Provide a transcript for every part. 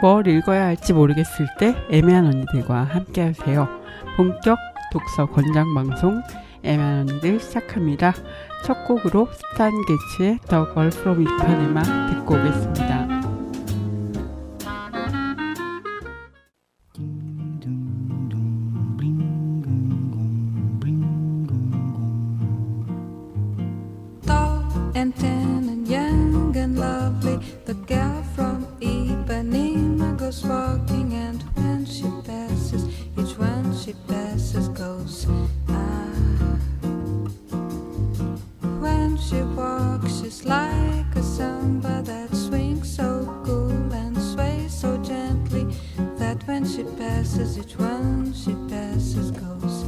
뭘 읽어야 할지 모르겠을 때 애매한 언니들과 함께 하세요. 본격 독서 권장 방송 애매한 언니들 시작합니다. 첫 곡으로 스탄 게츠의 The Girl from Ipanema 듣고 오겠습니다. Walking, and when she passes, each one she passes goes when she walks, she's like a samba that swings so cool and sways so gently that when she passes, each one she passes goes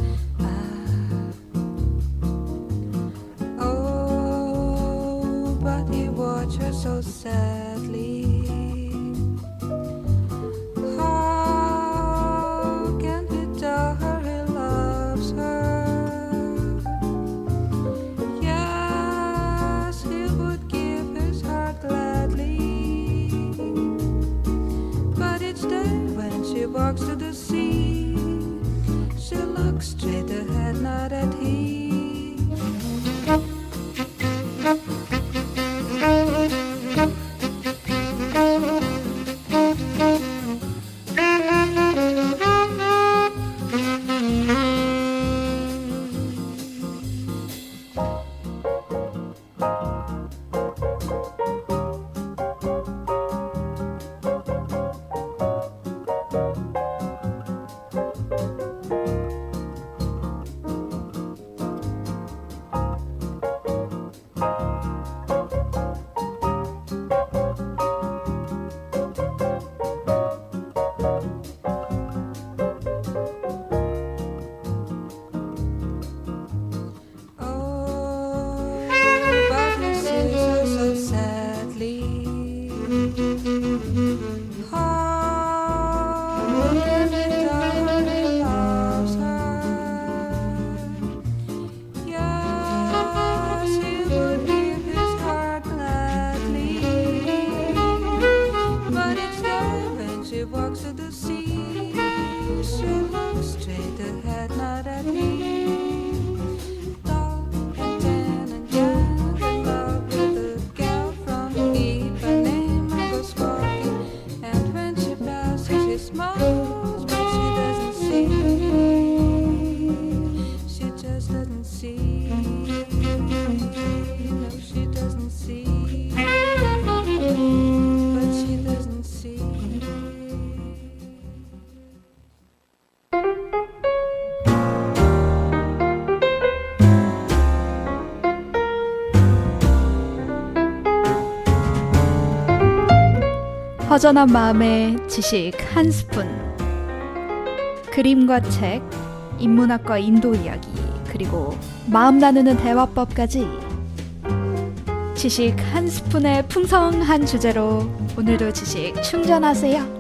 oh, but he watched her so sadly. Walks to the sea, she looks straight ahead, not at he. 허전한 마음에 지식 한 스푼. 그림과 책, 인문학과 인도 이야기, 그리고 마음 나누는 대화법까지 지식 한 스푼의 풍성한 주제로 오늘도 지식 충전하세요.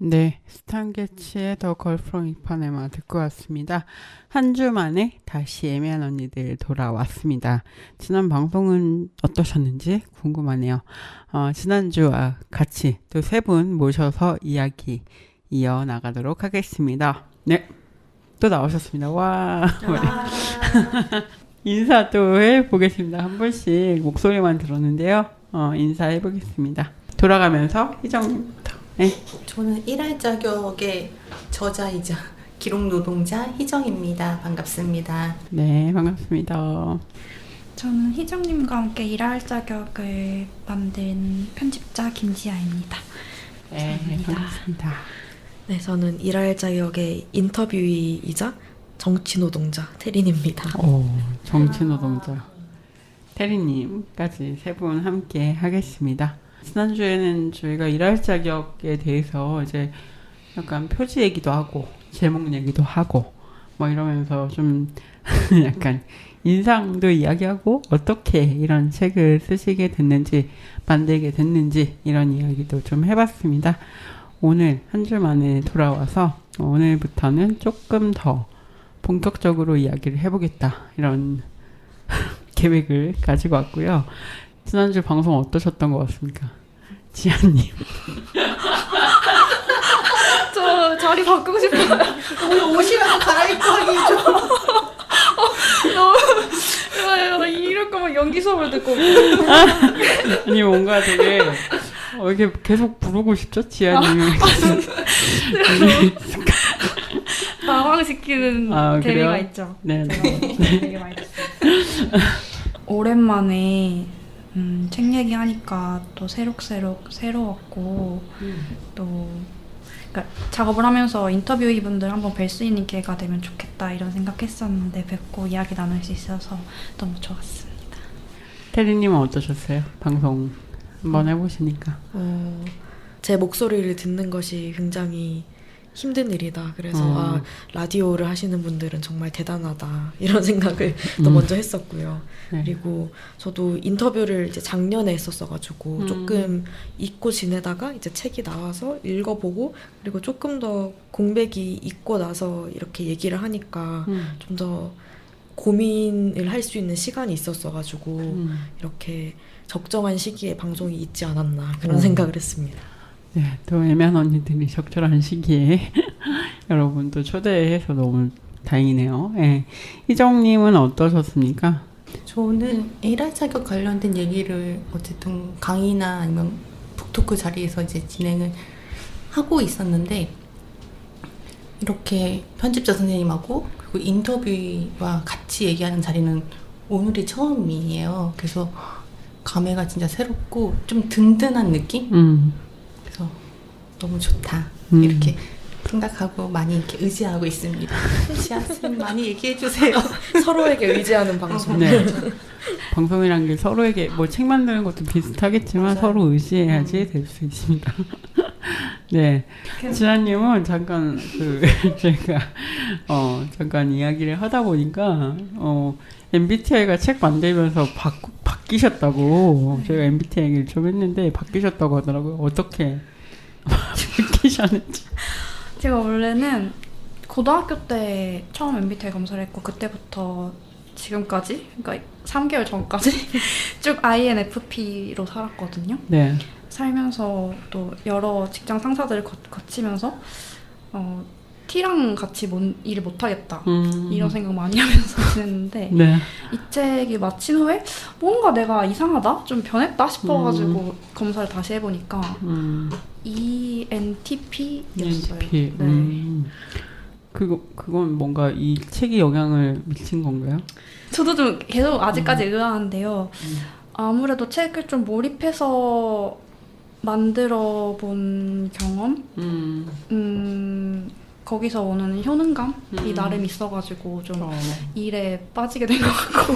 네, 스탄 게츠의 The Girl from Ipanema 듣고 왔습니다. 한 주 만에 다시 애매한 언니들 돌아왔습니다. 지난 방송은 어떠셨는지 궁금하네요. 지난주와 같이 또 세 분 모셔서 이야기 이어나가도록 하겠습니다. 네, 또 나오셨습니다. 와. 인사 또 해보겠습니다. 한 분씩 목소리만 들었는데요. 인사해보겠습니다. 돌아가면서 희정님부터. 네. 저는 1할 자격의 저자이자 기록 노동자 희정입니다. 반갑습니다. 네, 반갑습니다. 저는 희정님과 함께 일할 자격을 만든 편집자 김지아입니다. 네, 반갑습니다. 네, 저는 일할 자격의 인터뷰이자 정치노동자 태린입니다. 오, 정치노동자 태린님까지 세 분 함께 하겠습니다. 지난주에는 저희가 일할 자격에 대해서 이제 약간 표지 얘기도 하고 제목 얘기도 하고 뭐 이러면서 좀 약간 인상도 이야기하고 어떻게 이런 책을 쓰시게 됐는지 만들게 됐는지 이런 이야기도 좀 해봤습니다. 오늘 한 주 만에 돌아와서 오늘부터는 조금 더 본격적으로 이야기를 해보겠다 이런 계획을 가지고 왔고요. 지난주 방송 어떠셨던 것 같습니까? 지아님. 저 자리 바꾸고 싶어요. 옷이라도 갈아입고 하기 좀. 나 이럴 거면 연기 수업을 듣고 아니 뭔가 되게 이렇게 계속 부르고 싶죠? 지아님이. 당황시키는 아, 재미가 그래요? 있죠. 네. 되게 많이 듣어요. 오랜만에 책 얘기하니까 또 새로웠고 또 그러니까 작업을 하면서 인터뷰이분들 한번 뵐 수 있는 기회가 되면 좋겠다 이런 생각했었는데 뵙고 이야기 나눌 수 있어서 너무 좋았습니다. 테리님은 어떠셨어요? 방송 한번 해보시니까. 제 목소리를 듣는 것이 굉장히 힘든 일이다. 그래서 라디오를 하시는 분들은 정말 대단하다 이런 생각을 또 먼저 했었고요. 네. 그리고 저도 인터뷰를 이제 작년에 했었어가지고 조금 잊고 지내다가 이제 책이 나와서 읽어보고 그리고 조금 더 공백이 있고 나서 이렇게 얘기를 하니까 좀 더 고민을 할 수 있는 시간이 있었어가지고 이렇게 적정한 시기에 방송이 있지 않았나 그런 생각을 했습니다. 네, 또 애매한 언니들이 적절한 시기에 여러분도 초대해서 너무 다행이네요. 네. 희정님은 어떠셨습니까? 저는 일할 자격 관련된 얘기를 어쨌든 강의나 아니면 북토크 자리에서 이제 진행을 하고 있었는데 이렇게 편집자 선생님하고 그리고 인터뷰와 같이 얘기하는 자리는 오늘이 처음이에요. 그래서 감회가 진짜 새롭고 좀 든든한 느낌? 그래서 너무 좋다 이렇게 생각하고 많이 이렇게 의지하고 있습니다. 지아쌤 많이 얘기해 주세요. 서로에게 의지하는 방송. 네. 방송이란 게 서로에게 뭐 책 만드는 것도 비슷하겠지만 맞아요. 서로 의지해야지 될 수 있습니다. 네. 지아님은 잠깐 제가 잠깐 이야기를 하다 보니까 MBTI가 책 만들면서 바뀌셨다고 저희가 MBTI 얘기를 좀 했는데 바뀌셨다고 하더라고요. 어떻게 바뀌셨는지. 제가 원래는 고등학교 때 처음 MBTI 검사를 했고 그때부터 지금까지 그러니까 3개월 전까지 쭉 INFP로 살았거든요. 네. 살면서 또 여러 직장 상사들을 거치면서 T랑 같이 일을 못하겠다 이런 생각 많이 하면서 지냈는데 네. 이 책이 마친 후에 뭔가 내가 이상하다? 좀 변했다 싶어가지고 검사를 다시 해보니까 ENTP였어요. ENTP. 네. 그건 뭔가 이 책이 영향을 미친 건가요? 저도 좀 계속 아직까지 의아한데요. 아무래도 책을 좀 몰입해서 만들어 본 경험? 거기서 오는 효능감이 나름 있어가지고 좀 일에 빠지게 된 것 같고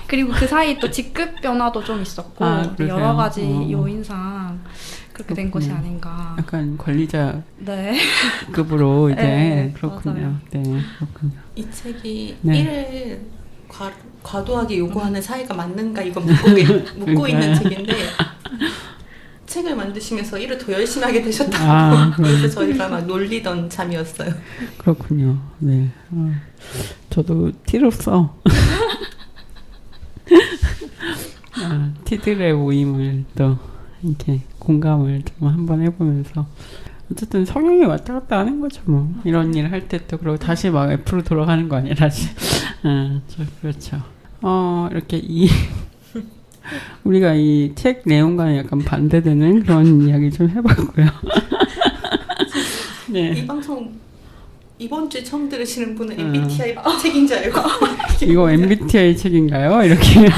그리고 그 사이 또 직급 변화도 좀 있었고 여러 가지 요인상 그렇게 된 것이 아닌가. 약간 관리자 네. 급으로 이제 네, 그렇군요. 맞아요. 네, 그렇군요. 이 책이 네. 일을 과도하게 요구하는 사회가 맞는가 이거 묻고 있는 책인데 책을 만드시면서 일을 더 열심히 하게 되셨다고 그래서 저희가 막 놀리던 참이었어요. 그렇군요. 네. 저도 T로서 T들의 모임을 또 이렇게 공감을 좀 한번 해보면서 어쨌든 성향이 왔다 갔다 하는 거죠. 뭐 이런 일을 할 때 또 그러고 다시 막 F로 돌아가는 거 아니야 다시. 그렇죠. 이렇게 우리가 이 책 내용과는 약간 반대되는 그런 이야기 좀 해봤고요. 네. 이 방송 이번 주에 처음 들으시는 분은 MBTI 책인 줄 알고 이거 MBTI 책인가요? 이렇게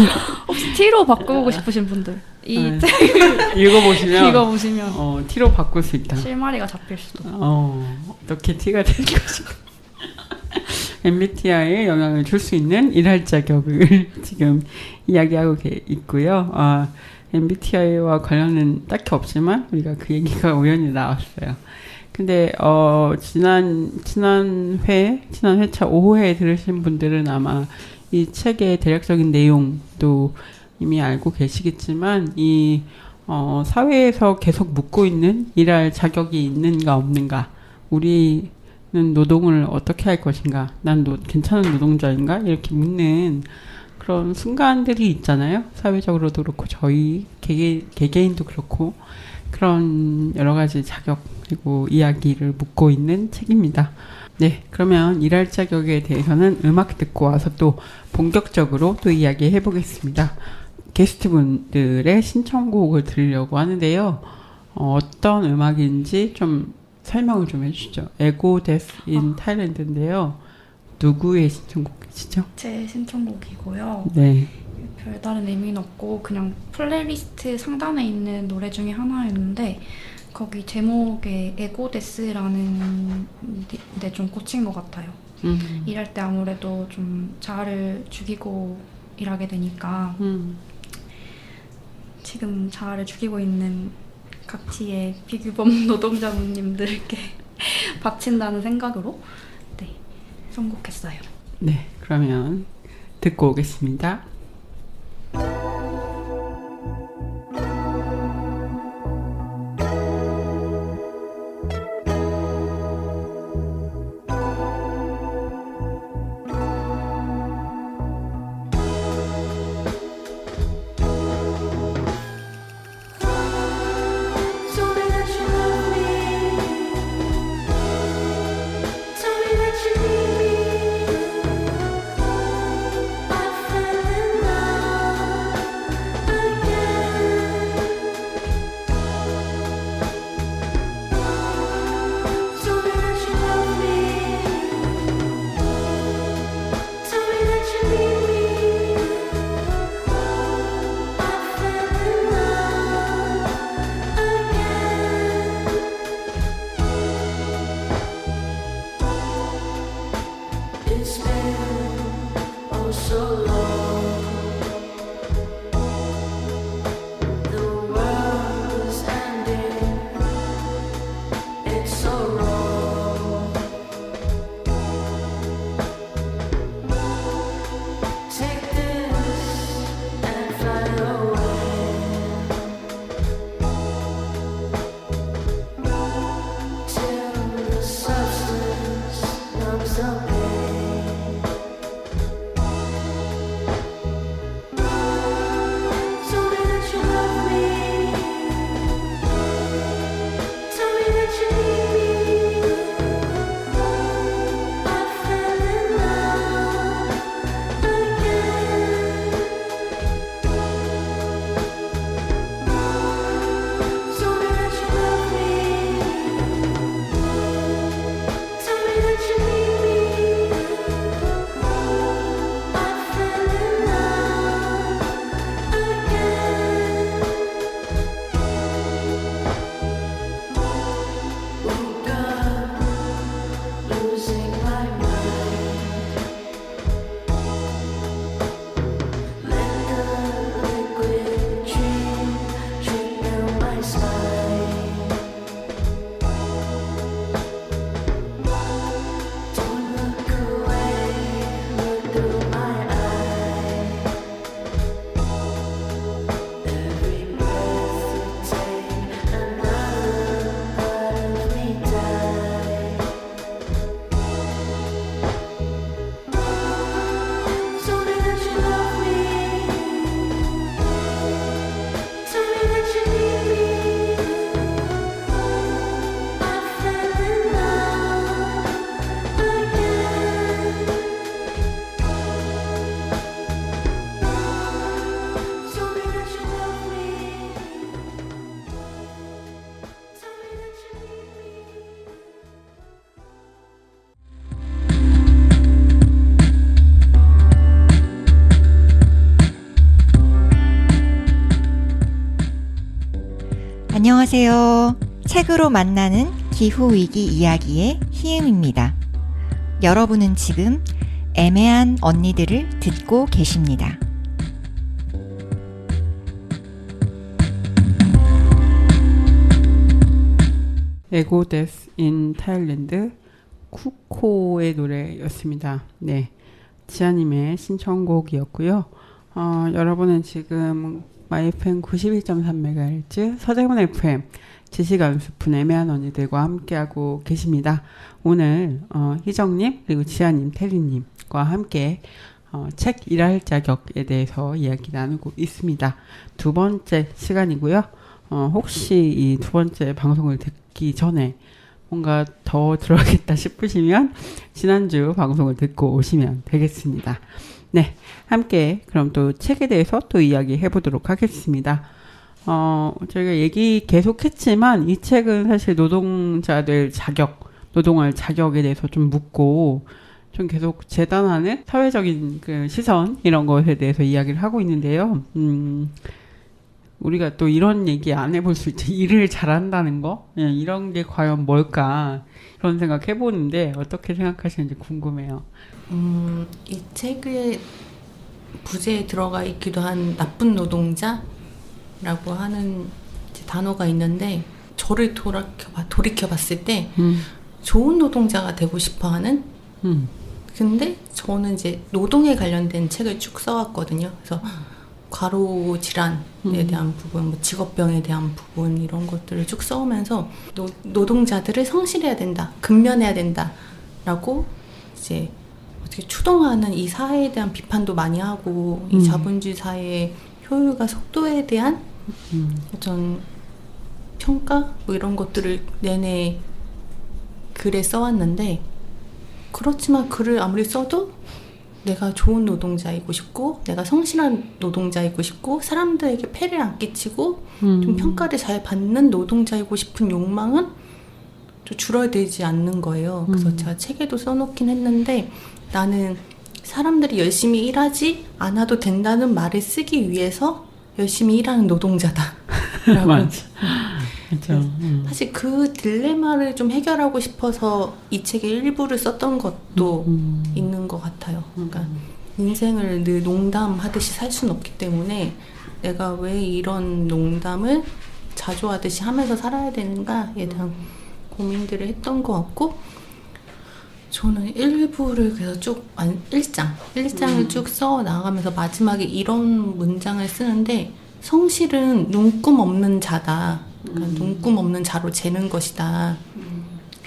혹시 T로 바꾸고 싶으신 분들 이 책 읽어보시면 T로 바꿀 수 있다. 실마리가 잡힐 수도. 어떻게 T가 될 것인가. MBTI에 영향을 줄 수 있는 일할 자격을 지금 이야기하고 있고요. MBTI와 관련은 딱히 없지만 우리가 그 얘기가 우연히 나왔어요. 근데 지난 회차 5회에 들으신 분들은 아마 이 책의 대략적인 내용도 이미 알고 계시겠지만 이 사회에서 계속 묻고 있는 일할 자격이 있는가 없는가 우리 노동을 어떻게 할 것인가, 난 괜찮은 노동자인가, 이렇게 묻는 그런 순간들이 있잖아요. 사회적으로도 그렇고 저희 개개인도 그렇고 그런 여러 가지 자격 그리고 이야기를 묻고 있는 책입니다. 네, 그러면 일할 자격에 대해서는 음악 듣고 와서 또 본격적으로 또 이야기해 보겠습니다. 게스트분들의 신청곡을 들으려고 하는데요. 어떤 음악인지 좀 설명을 좀 해주시죠. 에고 데스 인 타일랜드인데요. 누구의 신청곡이시죠? 제 신청곡이고요. 네. 별다른 의미는 없고 그냥 플레이리스트 상단에 있는 노래 중에 하나였는데 거기 제목에 에고데스라는 데 좀 꽂힌 것 같아요. 일할 때 아무래도 좀 자아를 죽이고 일하게 되니까 지금 자아를 죽이고 있는 각지의 비규범 노동자님들께 바친다는 생각으로 네, 선곡했어요. 네, 그러면 듣고 오겠습니다. 안녕하세요. 책으로 만나는 기후위기 이야기의 희음입니다. 여러분은 지금 애매한 언니들을 듣고 계십니다. 에고 데스 인 타일랜드 쿠코의 노래였습니다. 네, 지아님의 신청곡이었고요. 여러분은 지금 YFM 91.3MHz 서대문 FM 지식 안 스푼 애매한 언니들과 함께하고 계십니다. 오늘 희정님 그리고 지아님, 태리님과 함께 책 일할 자격에 대해서 이야기 나누고 있습니다. 두 번째 시간이고요. 혹시 이 두 번째 방송을 듣기 전에 뭔가 더 들어야겠다 싶으시면 지난주 방송을 듣고 오시면 되겠습니다. 네, 함께 그럼 또 책에 대해서 또 이야기해 보도록 하겠습니다. 저희가 얘기 계속했지만 이 책은 사실 노동자들 자격, 노동할 자격에 대해서 좀 묻고 좀 계속 재단하는 사회적인 그 시선 이런 것에 대해서 이야기를 하고 있는데요. 우리가 또 이런 얘기 안 해볼 수 있지. 일을 잘한다는 거? 이런 게 과연 뭘까? 그런 생각 해보는데 어떻게 생각하시는지 궁금해요. 이 책의 부제에 들어가 있기도 한 나쁜 노동자라고 하는 단어가 있는데 저를 돌이켜봤을 때 좋은 노동자가 되고 싶어하는 근데 저는 이제 노동에 관련된 책을 쭉 써왔거든요. 그래서 과로 질환에 대한 부분, 뭐 직업병에 대한 부분 이런 것들을 쭉 써오면서 노동자들을 성실해야 된다, 근면해야 된다라고 이제 어떻게 추동하는 이 사회에 대한 비판도 많이 하고 이 자본주의 사회의 효율과 속도에 대한 어떤 평가 뭐 이런 것들을 내내 글에 써왔는데 그렇지만 글을 아무리 써도 내가 좋은 노동자이고 싶고 내가 성실한 노동자이고 싶고 사람들에게 폐를 안 끼치고 좀 평가를 잘 받는 노동자이고 싶은 욕망은 좀 줄어들지 않는 거예요. 그래서 제가 책에도 써놓긴 했는데 나는 사람들이 열심히 일하지 않아도 된다는 말을 쓰기 위해서 열심히 일하는 노동자다. 맞아. 그렇죠. 사실 그 딜레마를 좀 해결하고 싶어서 이 책의 일부를 썼던 것도 있는 것 같아요. 그러니까 인생을 늘 농담하듯이 살 수는 없기 때문에 내가 왜 이런 농담을 자주 하듯이 하면서 살아야 되는가에 대한 고민들을 했던 것 같고 저는 일부를 그래서 쭉 1장을 쭉 써 나가면서 마지막에 이런 문장을 쓰는데 성실은 눈금 없는 자다. 그러니까 눈금 없는 자로 재는 것이다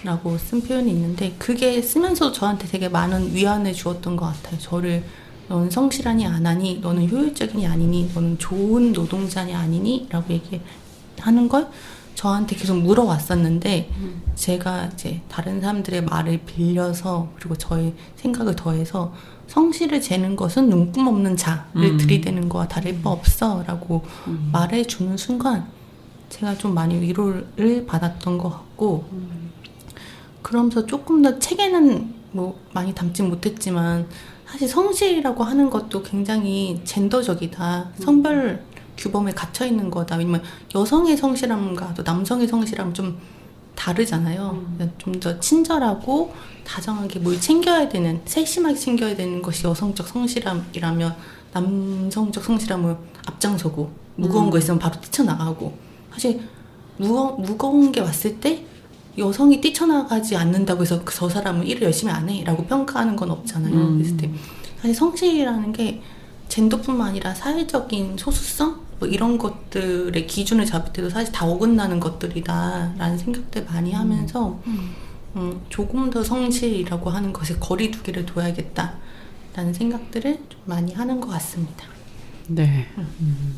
라고 쓴 표현이 있는데 그게 쓰면서 저한테 되게 많은 위안을 주었던 것 같아요. 저를 너는 성실하니 안 하니 너는 효율적이니 아니니 너는 좋은 노동자니 아니니 라고 얘기하는 걸 저한테 계속 물어왔었는데 제가 이제 다른 사람들의 말을 빌려서 그리고 저의 생각을 더해서 성실을 재는 것은 눈금 없는 자를 들이대는 거와 다를 바 없어 라고 말해주는 순간 제가 좀 많이 위로를 받았던 것 같고 그러면서 조금 더 책에는 뭐 많이 담진 못했지만 사실 성실이라고 하는 것도 굉장히 젠더적이다. 성별 규범에 갇혀 있는 거다. 왜냐면 여성의 성실함과 또 남성의 성실함은 좀 다르잖아요. 좀 더 친절하고 다정하게 뭘 챙겨야 되는, 세심하게 챙겨야 되는 것이 여성적 성실함이라면 남성적 성실함은 앞장서고 무거운 거 있으면 바로 뛰쳐나가고 사실 무거운 게 왔을 때 여성이 뛰쳐나가지 않는다고 해서 저 사람은 일을 열심히 안 해 라고 평가하는 건 없잖아요. 그랬을 때 사실 성실이라는 게 젠더뿐만 아니라 사회적인 소수성 뭐 이런 것들의 기준을 잡을 때도 사실 다 어긋나는 것들이다 라는 생각들 많이 하면서 조금 더 성실이라고 하는 것에 거리두기를 둬야겠다 라는 생각들을 좀 많이 하는 것 같습니다. 네,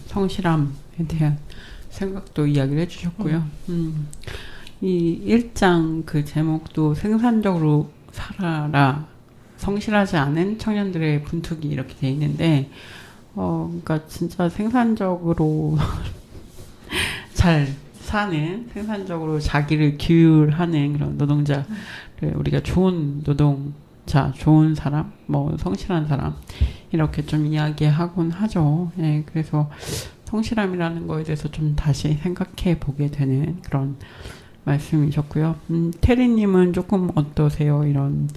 성실함에 대한 생각도 이야기를 해주셨고요. 이 1장 그 제목도 생산적으로 살아라 성실하지 않은 청년들의 분투기 이렇게 돼 있는데 그러니까 진짜 생산적으로 잘 사는 생산적으로 자기를 규율하는 그런 노동자를 우리가 좋은 노동자, 좋은 사람, 뭐 성실한 사람 이렇게 좀 이야기하곤 하죠. 예, 그래서 성실함이라는 거에 대해서 좀 다시 생각해 보게 되는 그런 말씀이셨고요. 테리님은 조금 어떠세요? 이런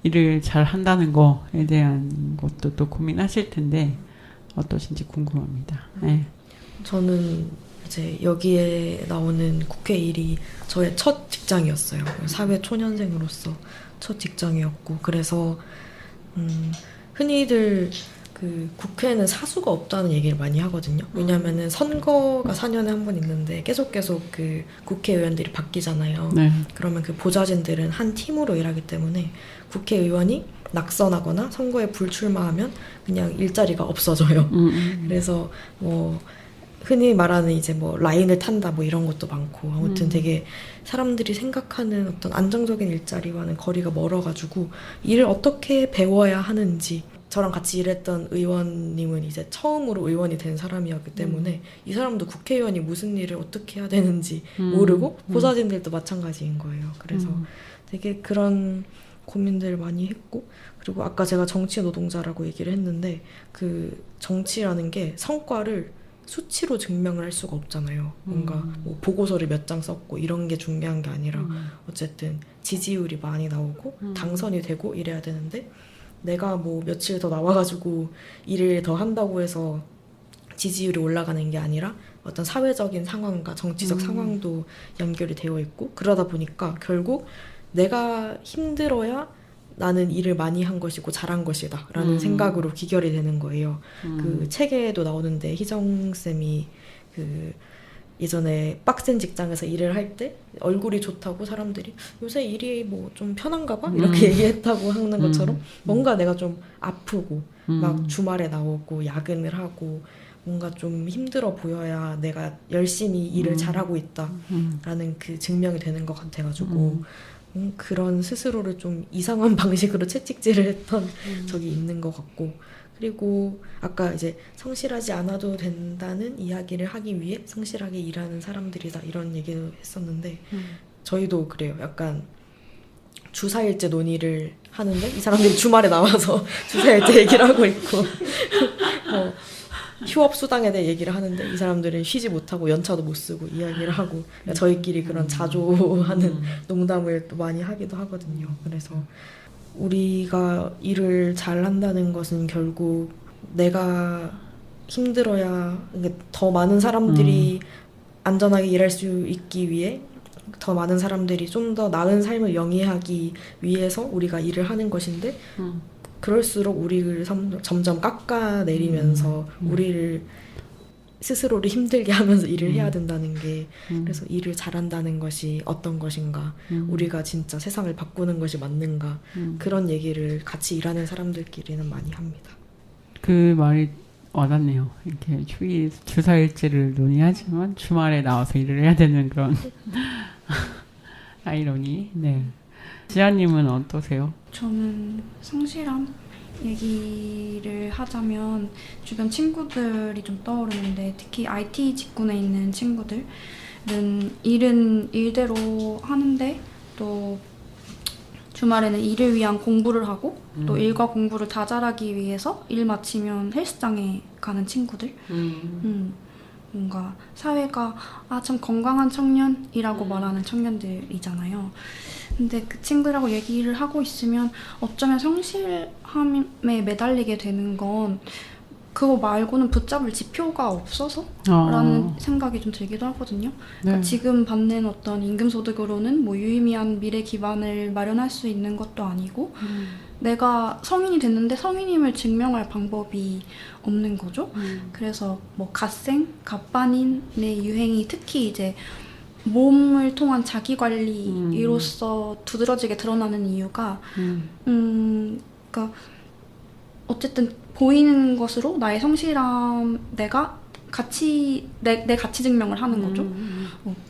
일을 잘 한다는 거에 대한 것도 또 고민하실 텐데 어떠신지 궁금합니다. 네. 저는 이제 여기에 나오는 국회 일이 저의 첫 직장이었어요. 사회 초년생으로서 첫 직장이었고 그래서 흔히들 그 국회에는 사수가 없다는 얘기를 많이 하거든요. 왜냐면은 선거가 4년에 한 번 있는데 계속 그 국회의원들이 바뀌잖아요. 네. 그러면 그 보좌진들은 한 팀으로 일하기 때문에 국회의원이 낙선하거나 선거에 불출마하면 그냥 일자리가 없어져요. 그래서 뭐 흔히 말하는 이제 뭐 라인을 탄다 뭐 이런 것도 많고 아무튼 되게 사람들이 생각하는 어떤 안정적인 일자리와는 거리가 멀어가지고 일을 어떻게 배워야 하는지 저랑 같이 일했던 의원님은 이제 처음으로 의원이 된 사람이었기 때문에 이 사람도 국회의원이 무슨 일을 어떻게 해야 되는지 모르고 보좌진들도 마찬가지인 거예요. 그래서 되게 그런 고민들을 많이 했고 그리고 아까 제가 정치 노동자라고 얘기를 했는데 그 정치라는 게 성과를 수치로 증명을 할 수가 없잖아요. 뭔가 뭐 보고서를 몇 장 썼고 이런 게 중요한 게 아니라 어쨌든 지지율이 많이 나오고 당선이 되고 이래야 되는데 내가 뭐 며칠 더 나와가지고 일을 더 한다고 해서 지지율이 올라가는 게 아니라 어떤 사회적인 상황과 정치적 상황도 연결이 되어 있고 그러다 보니까 결국 내가 힘들어야 나는 일을 많이 한 것이고 잘한 것이다 라는 생각으로 귀결이 되는 거예요. 그 책에도 나오는데 희정쌤이 그 예전에 빡센 직장에서 일을 할 때 얼굴이 좋다고 사람들이 요새 일이 뭐 좀 편한가 봐? 이렇게 얘기했다고 하는 것처럼 뭔가 내가 좀 아프고 막 주말에 나오고 야근을 하고 뭔가 좀 힘들어 보여야 내가 열심히 일을 잘하고 있다라는 그 증명이 되는 것 같아가지고 그런 스스로를 좀 이상한 방식으로 채찍질을 했던 적이 있는 것 같고 그리고 아까 이제 성실하지 않아도 된다는 이야기를 하기 위해 성실하게 일하는 사람들이다 이런 얘기도 했었는데 저희도 그래요. 약간 주사일제 논의를 하는데 이 사람들이 주말에 나와서 주사일제 얘기를 하고 있고 휴업수당에 대해 얘기를 하는데 이 사람들은 쉬지 못하고 연차도 못 쓰고 이야기를 하고 저희끼리 그런 자조하는 농담을 또 많이 하기도 하거든요. 그래서 우리가 일을 잘한다는 것은 결국 내가 힘들어야 더 많은 사람들이 안전하게 일할 수 있기 위해 더 많은 사람들이 좀 더 나은 삶을 영위하기 위해서 우리가 일을 하는 것인데 그럴수록 우리를 점점 깎아내리면서 우리를 스스로를 힘들게 하면서 일을 해야 된다는 게 그래서 일을 잘한다는 것이 어떤 것인가 우리가 진짜 세상을 바꾸는 것이 맞는가 그런 얘기를 같이 일하는 사람들끼리는 많이 합니다. 그 말이 와닿네요. 이렇게 주사일제를 논의하지만 주말에 나와서 일을 해야 되는 그런 아이러니. 네. 지아님은 어떠세요? 저는 성실함 얘기를 하자면 주변 친구들이 좀 떠오르는데 특히 IT 직군에 있는 친구들은 일은 일대로 하는데 또 주말에는 일을 위한 공부를 하고 또 일과 공부를 다 잘하기 위해서 일 마치면 헬스장에 가는 친구들 뭔가 사회가 참 건강한 청년이라고 말하는 청년들이잖아요. 근데 그 친구들하고 얘기를 하고 있으면 어쩌면 성실함에 매달리게 되는 건 그거 말고는 붙잡을 지표가 없어서 라는 생각이 좀 들기도 하거든요. 그러니까 지금 받는 어떤 임금소득으로는 뭐 유의미한 미래 기반을 마련할 수 있는 것도 아니고 내가 성인이 됐는데 성인임을 증명할 방법이 없는 거죠. 그래서 뭐 갓생, 갓반인의 유행이 특히 이제 몸을 통한 자기관리로서 두드러지게 드러나는 이유가 그러니까 어쨌든 보이는 것으로 나의 성실함 내가 내 가치 증명을 하는 거죠.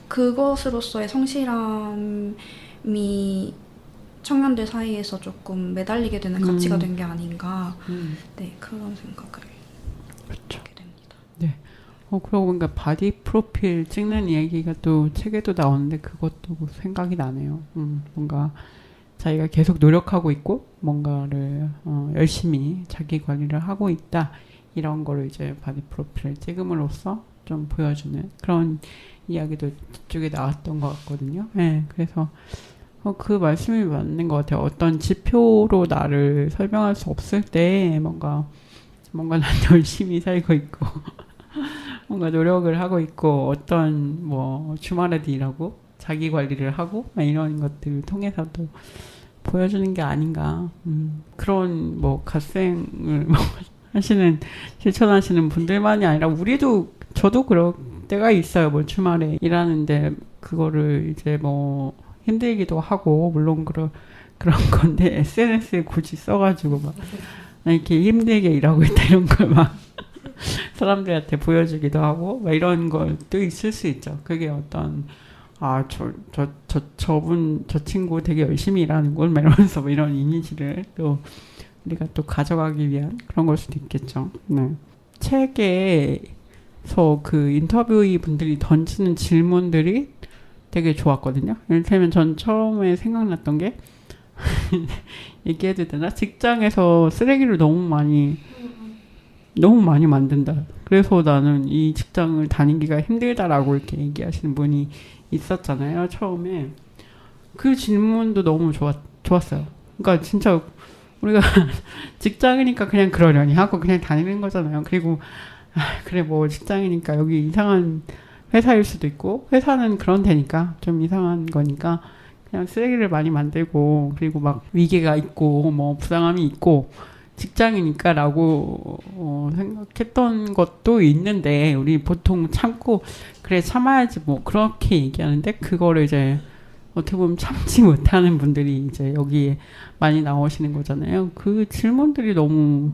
그것으로서의 성실함이 청년들 사이에서 조금 매달리게 되는 가치가 된 게 아닌가. 네, 그런 생각을 하게 됩니다. 네. 그러고 보니까 바디 프로필 찍는 얘기가 또 책에도 나오는데 그것도 생각이 나네요. 뭔가 자기가 계속 노력하고 있고 뭔가를 열심히 자기 관리를 하고 있다 이런 거를 이제 바디 프로필을 찍음으로써 좀 보여주는 그런 이야기도 뒤쪽에 나왔던 것 같거든요. 네, 그래서 그 말씀이 맞는 것 같아요. 어떤 지표로 나를 설명할 수 없을 때 뭔가 난 열심히 살고 있고 뭔가 노력을 하고 있고 어떤 뭐 주말에도 일하고 자기 관리를 하고 이런 것들을 통해서도 보여주는 게 아닌가. 그런 뭐 갓생을 실천하시는 분들만이 아니라 저도 그럴 때가 있어요. 뭐 주말에 일하는데 그거를 이제 뭐 힘들기도 하고 물론 그런 건데 SNS에 굳이 써가지고 막 이렇게 힘들게 일하고 있다 이런 걸 막 사람들한테 보여주기도 하고 막 이런 것도 있을 수 있죠. 그게 어떤 저 친구 되게 열심히 일하는군 막 이러면서 뭐 이런 이미지를 또 우리가 또 가져가기 위한 그런 걸 수도 있겠죠. 네. 책에서 그 인터뷰이 분들이 던지는 질문들이 되게 좋았거든요. 이를테면 전 처음에 생각났던 게 얘기해도 되나? 직장에서 쓰레기를 너무 많이 만든다. 그래서 나는 이 직장을 다니기가 힘들다라고 이렇게 얘기하시는 분이 있었잖아요. 처음에. 그 질문도 너무 좋았어요. 그러니까 진짜 우리가 직장이니까 그냥 그러려니 하고 그냥 다니는 거잖아요. 그리고 그래 뭐 직장이니까 여기 이상한 회사일 수도 있고 회사는 그런 데니까 좀 이상한 거니까 그냥 쓰레기를 많이 만들고 그리고 막 위계가 있고 뭐 부당함이 있고 직장이니까라고 생각했던 것도 있는데 우리 보통 참고 그래 참아야지 뭐 그렇게 얘기하는데 그거를 이제 어떻게 보면 참지 못하는 분들이 이제 여기에 많이 나오시는 거잖아요. 그 질문들이 너무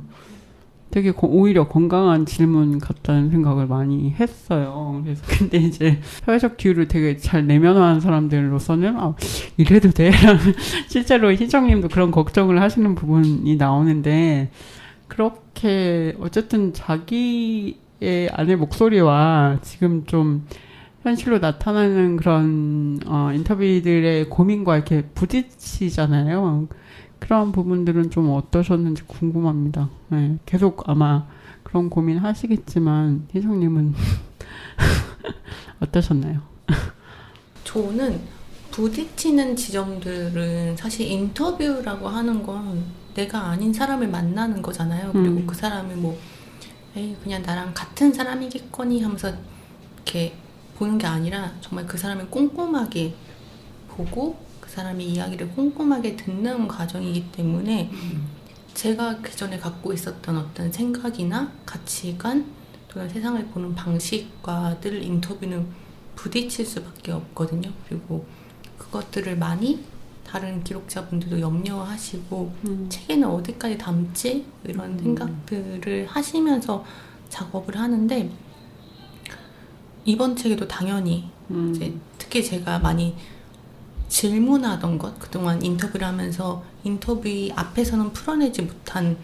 되게 오히려 건강한 질문 같다는 생각을 많이 했어요. 그래서 근데 이제 사회적 기후를 되게 잘 내면화한 사람들로서는 이래도 돼? 실제로 희정님도 그런 걱정을 하시는 부분이 나오는데 그렇게 어쨌든 자기의 안의 목소리와 지금 좀 현실로 나타나는 그런 인터뷰들의 고민과 이렇게 부딪히잖아요. 그런 부분들은 좀 어떠셨는지 궁금합니다. 네, 계속 아마 그런 고민 하시겠지만 희정님은 어떠셨나요? 저는 부딪히는 지점들은 사실 인터뷰라고 하는 건 내가 아닌 사람을 만나는 거잖아요. 그리고 그 사람이 뭐 에이 그냥 나랑 같은 사람이겠거니 하면서 이렇게 보는 게 아니라 정말 그 사람을 꼼꼼하게 보고 그 사람의 이야기를 꼼꼼하게 듣는 과정이기 때문에 제가 그전에 갖고 있었던 어떤 생각이나 가치관 또는 세상을 보는 방식과 늘 인터뷰는 부딪힐 수밖에 없거든요. 그리고 그것들을 많이 다른 기록자분들도 염려하시고 책에는 어디까지 담지? 이런 생각들을 하시면서 작업을 하는데 이번 책에도 당연히 이제 특히 제가 많이 질문하던 것, 그동안 인터뷰를 하면서 인터뷰 앞에서는 풀어내지 못한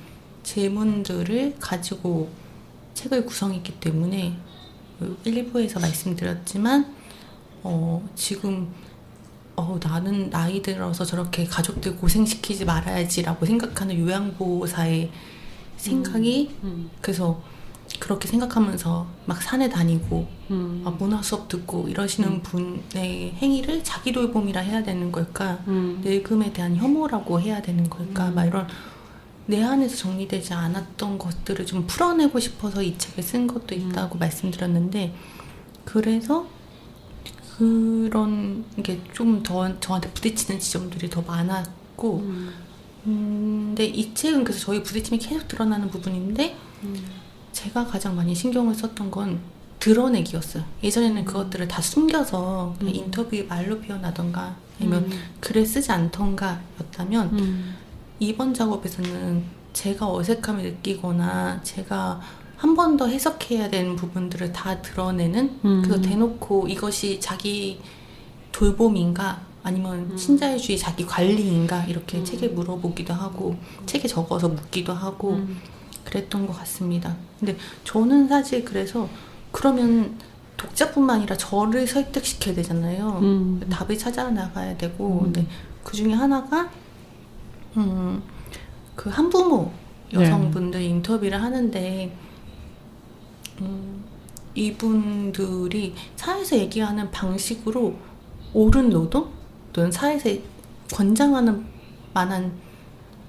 질문들을 가지고 책을 구성했기 때문에 1부에서 말씀드렸지만 지금 나는 나이 들어서 저렇게 가족들 고생시키지 말아야지라고 생각하는 요양보호사의 생각이 그래서 그렇게 생각하면서 막 산에 다니고 문화 수업 듣고 이러시는 분의 행위를 자기 돌봄이라 해야 되는 걸까? 늙음에 대한 혐오라고 해야 되는 걸까? 막 이런 내 안에서 정리되지 않았던 것들을 좀 풀어내고 싶어서 이 책을 쓴 것도 있다고 말씀드렸는데 그래서 그런 게 좀 더 저한테 부딪히는 지점들이 더 많았고 근데 이 책은 그래서 저희 부딪힘이 계속 드러나는 부분인데 제가 가장 많이 신경을 썼던 건 드러내기였어요. 예전에는 그것들을 다 숨겨서 그냥 인터뷰에 말로 표현하던가 아니면 글을 쓰지 않던가 였다면 이번 작업에서는 제가 어색함을 느끼거나 제가 한 번 더 해석해야 되는 부분들을 다 드러내는 그래서 대놓고 이것이 자기 돌봄인가 아니면 신자유주의 자기 관리인가 이렇게 책에 물어보기도 하고 책에 적어서 묻기도 하고 그랬던 것 같습니다. 근데 저는 사실 그래서 그러면 독자뿐만 아니라 저를 설득시켜야 되잖아요. 답을 찾아 나가야 되고 근데 그 중에 하나가 그 한부모 여성분들 인터뷰를 하는데 이분들이 사회에서 얘기하는 방식으로 옳은 노동 또는 사회에서 권장하는 만한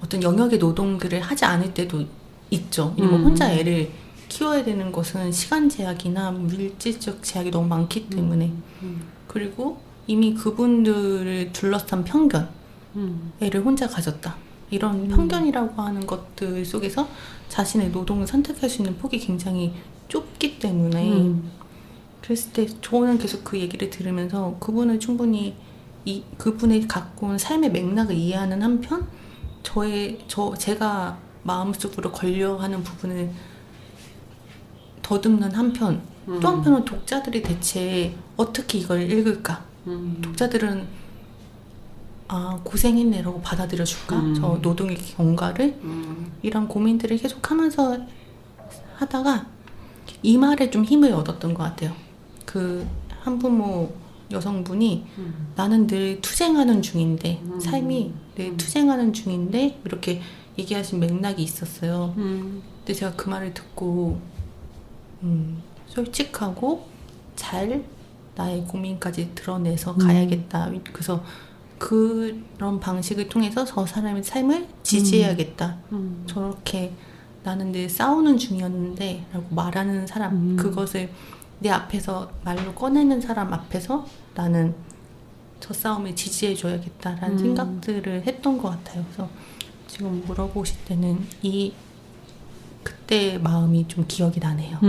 어떤 영역의 노동들을 하지 않을 때도 있죠. 왜냐면 혼자 애를 키워야 되는 것은 시간 제약이나 물질적 제약이 너무 많기 때문에 그리고 이미 그분들을 둘러싼 편견 애를 혼자 가졌다 이런 편견이라고 하는 것들 속에서 자신의 노동을 선택할 수 있는 폭이 굉장히 좁기 때문에 그랬을 때 저는 계속 그 얘기를 들으면서 그분을 충분히 그분이 갖고 온 삶의 맥락을 이해하는 한편 제가 마음속으로 걸려하는 부분을 더듬는 한편 또 한편은 독자들이 대체 어떻게 이걸 읽을까? 독자들은 고생했네라고 받아들여 줄까? 저 노동의 경과를 이런 고민들을 계속 하면서 하다가 이 말에 좀 힘을 얻었던 것 같아요. 그 한부모 여성분이 나는 늘 투쟁하는 중인데 삶이 늘 투쟁하는 중인데 이렇게 얘기하신 맥락이 있었어요. 근데 제가 그 말을 듣고 솔직하고 잘 나의 고민까지 드러내서 가야겠다. 그래서 그런 방식을 통해서 저 사람의 삶을 지지해야겠다. 저렇게 나는 늘 싸우는 중이었는데 라고 말하는 사람 그것을 내 앞에서 말로 꺼내는 사람 앞에서 나는 저 싸움을 지지해줘야겠다라는 생각들을 했던 것 같아요. 그래서 지금 물어보실 때는 그때의 마음이 좀 기억이 나네요.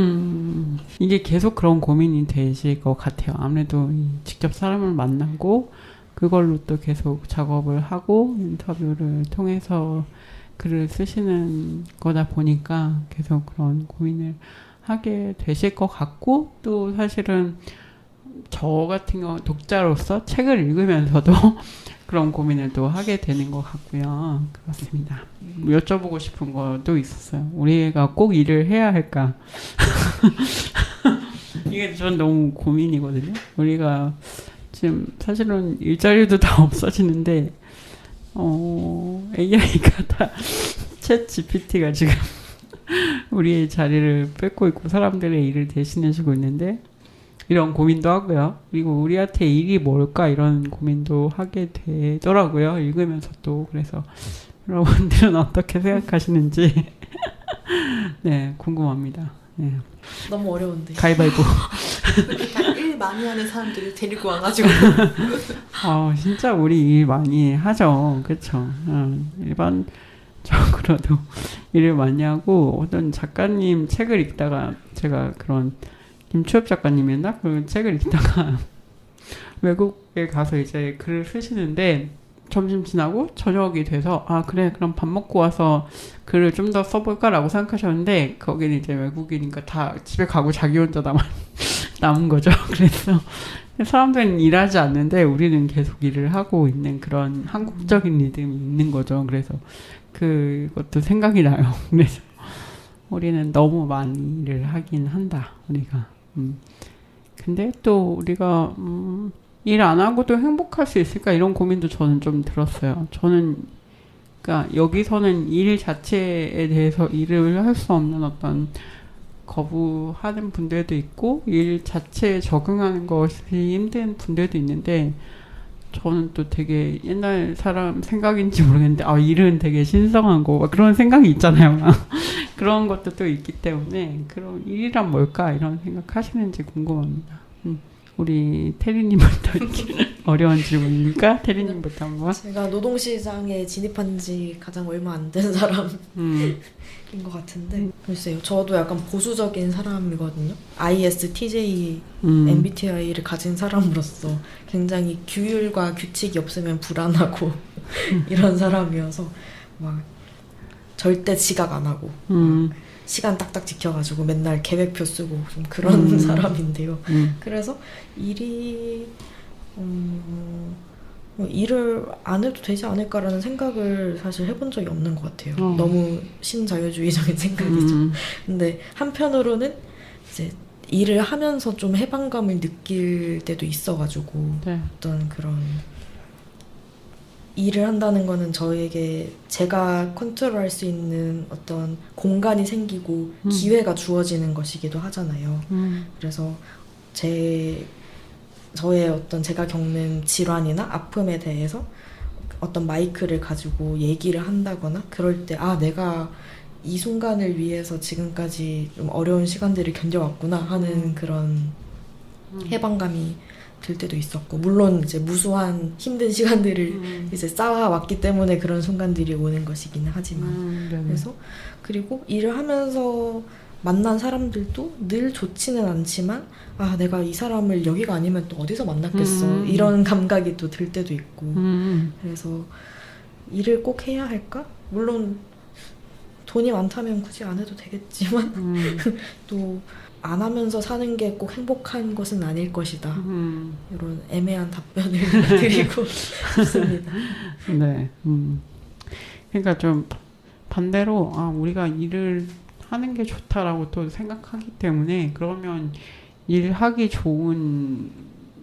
이게 계속 그런 고민이 되실 것 같아요. 아무래도 직접 사람을 만나고 그걸로 또 계속 작업을 하고 인터뷰를 통해서 글을 쓰시는 거다 보니까 계속 그런 고민을 하게 되실 것 같고 또 사실은 저 같은 경우 독자로서 책을 읽으면서도 그런 고민을 또 하게 되는 것 같고요. 그렇습니다. 여쭤보고 싶은 것도 있었어요. 우리가 꼭 일을 해야 할까? 이게 전 너무 고민이거든요. 우리가 지금 사실은 일자리도 다 없어지는데 AI가 다 챗 GPT가 지금 우리의 자리를 뺏고 있고 사람들의 일을 대신해주고 있는데 이런 고민도 하고요. 그리고 우리한테 일이 뭘까 이런 고민도 하게 되더라고요. 읽으면서 또 그래서 여러분들은 어떻게 생각하시는지 네 궁금합니다. 네. 너무 어려운데. 가위바위보. 일 많이 하는 사람들을 데리고 와가지고 진짜 우리 일 많이 하죠. 그렇죠. 일반적으로도 일을 많이 하고 어떤 작가님 책을 읽다가 제가 그런 김추엽 작가님이었나? 그 책을 읽다가 외국에 가서 이제 글을 쓰시는데 점심 지나고 저녁이 돼서 그래 그럼 밥 먹고 와서 글을 좀 더 써볼까라고 생각하셨는데 거기는 이제 외국이니까 다 집에 가고 자기 혼자 남은 거죠. 그래서 사람들은 일하지 않는데 우리는 계속 일을 하고 있는 그런 한국적인 리듬이 있는 거죠. 그래서 그것도 생각이 나요. 그래서 우리는 너무 많이 일을 하긴 한다. 우리가. 근데 또 우리가 일 안 하고도 행복할 수 있을까 이런 고민도 저는 좀 들었어요. 저는 그러니까 여기서는 일 자체에 대해서 일을 할 수 없는 어떤 거부하는 분들도 있고 일 자체에 적응하는 것이 힘든 분들도 있는데 저는 또 되게 옛날 사람 생각인지 모르겠는데 일은 되게 신성하고 막 그런 생각이 있잖아요. 그런 것도 또 있기 때문에 그런 일이란 뭘까 이런 생각하시는지 궁금합니다. 우리 테리님부터 이렇게 어려운 질문이니까 테리님부터 한번. 제가 노동시장에 진입한 지 가장 얼마 안 된 사람인 것 같은데 글쎄요. 저도 약간 보수적인 사람이거든요. ISTJ MBTI를 가진 사람으로서 굉장히 규율과 규칙이 없으면 불안하고 이런 사람이어서 막 절대 지각 안 하고 시간 딱딱 지켜가지고 맨날 계획표 쓰고 좀 그런 사람인데요. 그래서 일이 일을 안 해도 되지 않을까라는 생각을 사실 해본 적이 없는 것 같아요. 너무 신자유주의적인 생각이죠. 근데 한편으로는 이제 일을 하면서 좀 해방감을 느낄 때도 있어가지고 어떤 그런 일을 한다는 거는 저에게 제가 컨트롤할 수 있는 어떤 공간이 생기고 기회가 주어지는 것이기도 하잖아요. 그래서 저의 어떤 제가 겪는 질환이나 아픔에 대해서 어떤 마이크를 가지고 얘기를 한다거나 그럴 때 내가 이 순간을 위해서 지금까지 좀 어려운 시간들을 견뎌왔구나 하는 그런 해방감이 들 때도 있었고, 물론 이제 무수한 힘든 시간들을 이제 쌓아왔기 때문에 그런 순간들이 오는 것이기는 하지만 그래서 그리고 일을 하면서 만난 사람들도 늘 좋지는 않지만 아 내가 이 사람을 여기가 아니면 또 어디서 만났겠어 이런 감각이 또 들 때도 있고 그래서 일을 꼭 해야 할까? 물론 돈이 많다면 굳이 안 해도 되겠지만 또 안 하면서 사는 게 꼭 행복한 것은 아닐 것이다. 이런 애매한 답변을 드리고 싶습니다. 네. 그러니까 좀 반대로 우리가 일을 하는 게 좋다라고 또 생각하기 때문에 그러면 일하기 좋은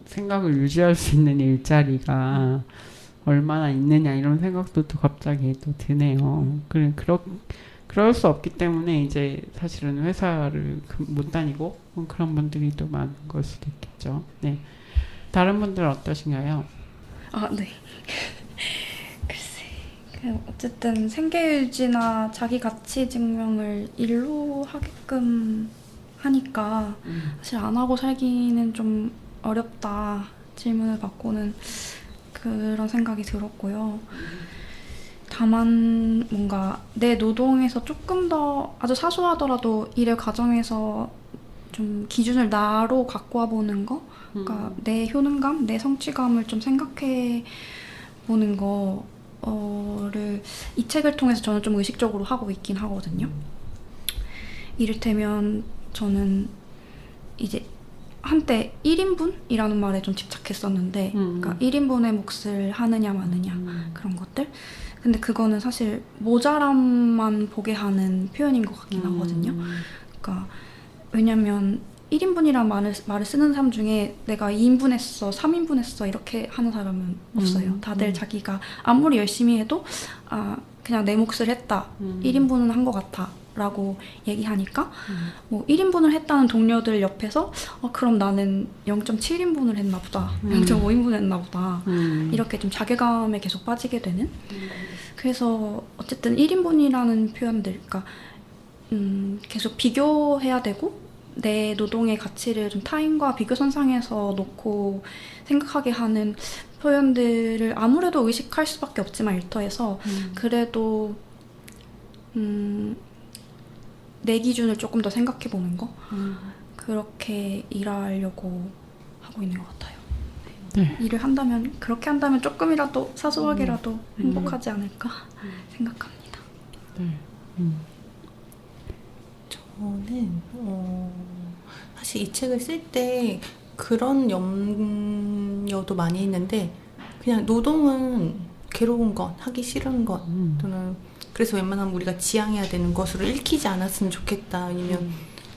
생각을 유지할 수 있는 일자리가 얼마나 있느냐 이런 생각도 또 갑자기 또 드네요. 그럴 수 없기 때문에 이제 사실은 회사를 못 다니고 그런 분들이 또 많은 걸 수도 있겠죠. 네. 다른 분들은 어떠신가요? 네. 글쎄, 어쨌든 생계유지나 자기 가치 증명을 일로 하게끔 하니까 사실 안 하고 살기는 좀 어렵다 질문을 받고는 그런 생각이 들었고요. 다만 뭔가 내 노동에서 조금 더 아주 사소하더라도 일을 가정에서 좀 기준을 나로 갖고 와보는 거, 그러니까 내 효능감, 내 성취감을 좀 생각해 보는 거를 이 책을 통해서 저는 좀 의식적으로 하고 있긴 하거든요. 이를테면 저는 이제 한때 1인분이라는 말에 좀 집착했었는데 그러니까 1인분의 몫을 하느냐 마느냐 그런 것들. 근데 그거는 사실 모자람만 보게 하는 표현인 것 같긴 하거든요. 그러니까 왜냐면 1인분이란 말을 쓰는 사람 중에 내가 2인분 했어, 3인분 했어 이렇게 하는 사람은 없어요. 다들 자기가 아무리 열심히 해도 그냥 내 몫을 했다. 1인분은 한 것 같아. 라고 얘기하니까 뭐 1인분을 했다는 동료들 옆에서 그럼 나는 0.7인분을 했나 보다 0.5인분을 했나 보다 이렇게 좀 자괴감에 계속 빠지게 되는 그래서 어쨌든 1인분이라는 표현들 그러니까 계속 비교해야 되고 내 노동의 가치를 좀 타인과 비교선상에서 놓고 생각하게 하는 표현들을 아무래도 의식할 수밖에 없지만 일터에서 그래도 내 기준을 조금 더 생각해보는 거 그렇게 일하려고 하고 있는 것 같아요. 네. 일을 한다면 그렇게 한다면 조금이라도 사소하게라도 행복하지 않을까 생각합니다. 네. 저는 사실 이 책을 쓸 때 그런 염려도 많이 했는데 그냥 노동은 괴로운 것, 하기 싫은 것 또는 그래서 웬만하면 우리가 지향해야 되는 것으로 읽히지 않았으면 좋겠다. 아니면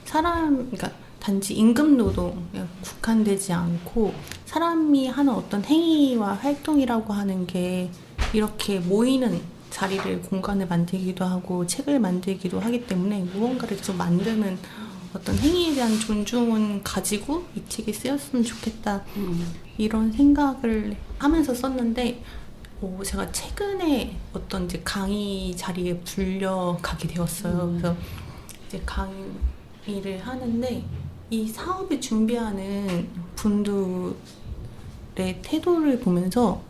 그러니까 단지 임금 노동에 국한되지 않고 사람이 하는 어떤 행위와 활동이라고 하는 게 이렇게 모이는 자리를 공간을 만들기도 하고 책을 만들기도 하기 때문에 무언가를 계속 만드는 어떤 행위에 대한 존중은 가지고 이 책이 쓰였으면 좋겠다. 이런 생각을 하면서 썼는데 제가 최근에 어떤 이제 강의 자리에 불려가게 되었어요. 그래서 이제 강의를 하는데 이 사업을 준비하는 분들의 태도를 보면서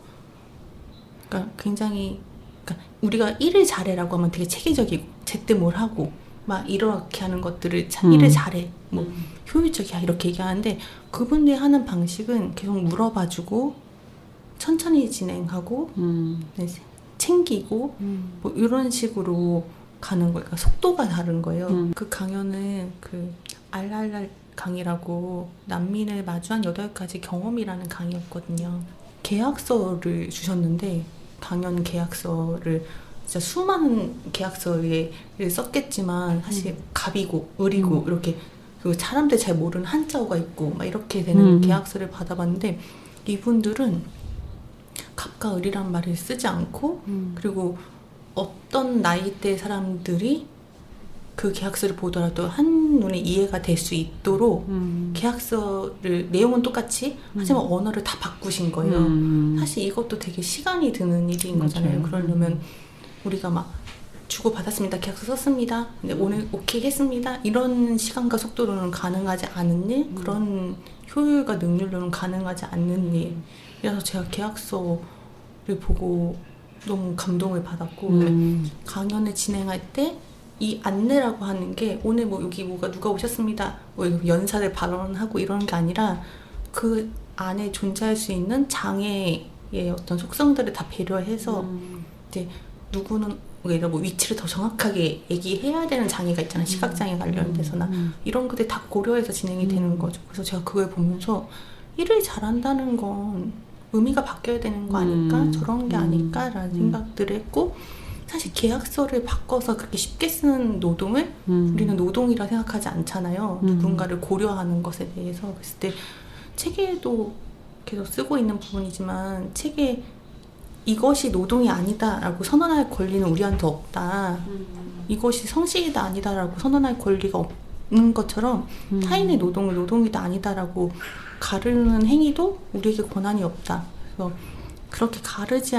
그러니까 굉장히 그러니까 우리가 일을 잘해라고 하면 되게 체계적이고 제때 뭘 하고 막 이렇게 하는 것들을 일을 잘해 뭐 효율적이야 이렇게 얘기하는데 그분들이 하는 방식은 계속 물어봐주고 천천히 진행하고 네, 챙기고 뭐 이런 식으로 가는 거예요. 그러니까 속도가 다른 거예요. 그 강연은 그 알랄랄 강의라고 난민을 마주한 8가지 경험이라는 강의였거든요. 계약서를 주셨는데 강연 계약서를 진짜 수많은 계약서를 썼겠지만 사실 갑이고 을이고 이렇게 그리고 사람들 잘 모르는 한자어가 있고 막 이렇게 되는 계약서를 받아봤는데 이분들은 갑과 을이란 말을 쓰지 않고 그리고 어떤 나이대 사람들이 그 계약서를 보더라도 한눈에 이해가 될 수 있도록 계약서를 내용은 똑같이 하지만 언어를 다 바꾸신 거예요. 사실 이것도 되게 시간이 드는 일인 거잖아요. 그러려면 우리가 막 주고받았습니다. 계약서 썼습니다. 근데 오늘 오케이 했습니다. 이런 시간과 속도로는 가능하지 않은 일, 그런 효율과 능률로는 가능하지 않는 일. 그래서 제가 계약서를 보고 너무 감동을 받았고 강연을 진행할 때 이 안내라고 하는 게 오늘 뭐 여기 뭐가 누가 오셨습니다. 뭐 연사를 발언하고 이런 게 아니라 그 안에 존재할 수 있는 장애의 어떤 속성들을 다 배려해서 이제 누구는 예를 뭐 위치를 더 정확하게 얘기해야 되는 장애가 있잖아요. 시각장애 관련돼서나 이런 것들 다 고려해서 진행이 되는 거죠. 그래서 제가 그걸 보면서 일을 잘한다는 건 의미가 바뀌어야 되는 거 아닐까? 저런 게 아닐까라는 생각들을 했고 사실 계약서를 바꿔서 그렇게 쉽게 쓰는 노동을 우리는 노동이라 생각하지 않잖아요. 누군가를 고려하는 것에 대해서. 그랬을 때 책에도 계속 쓰고 있는 부분이지만 책에 이것이 노동이 아니다라고 선언할 권리는 우리한테 없다. 이것이 성실이다 아니다라고 선언할 권리가 없는 것처럼 타인의 노동을 노동이다 아니다라고 가르는 행위도 우리에게 권한이 없다. 그래서 그렇게 가르지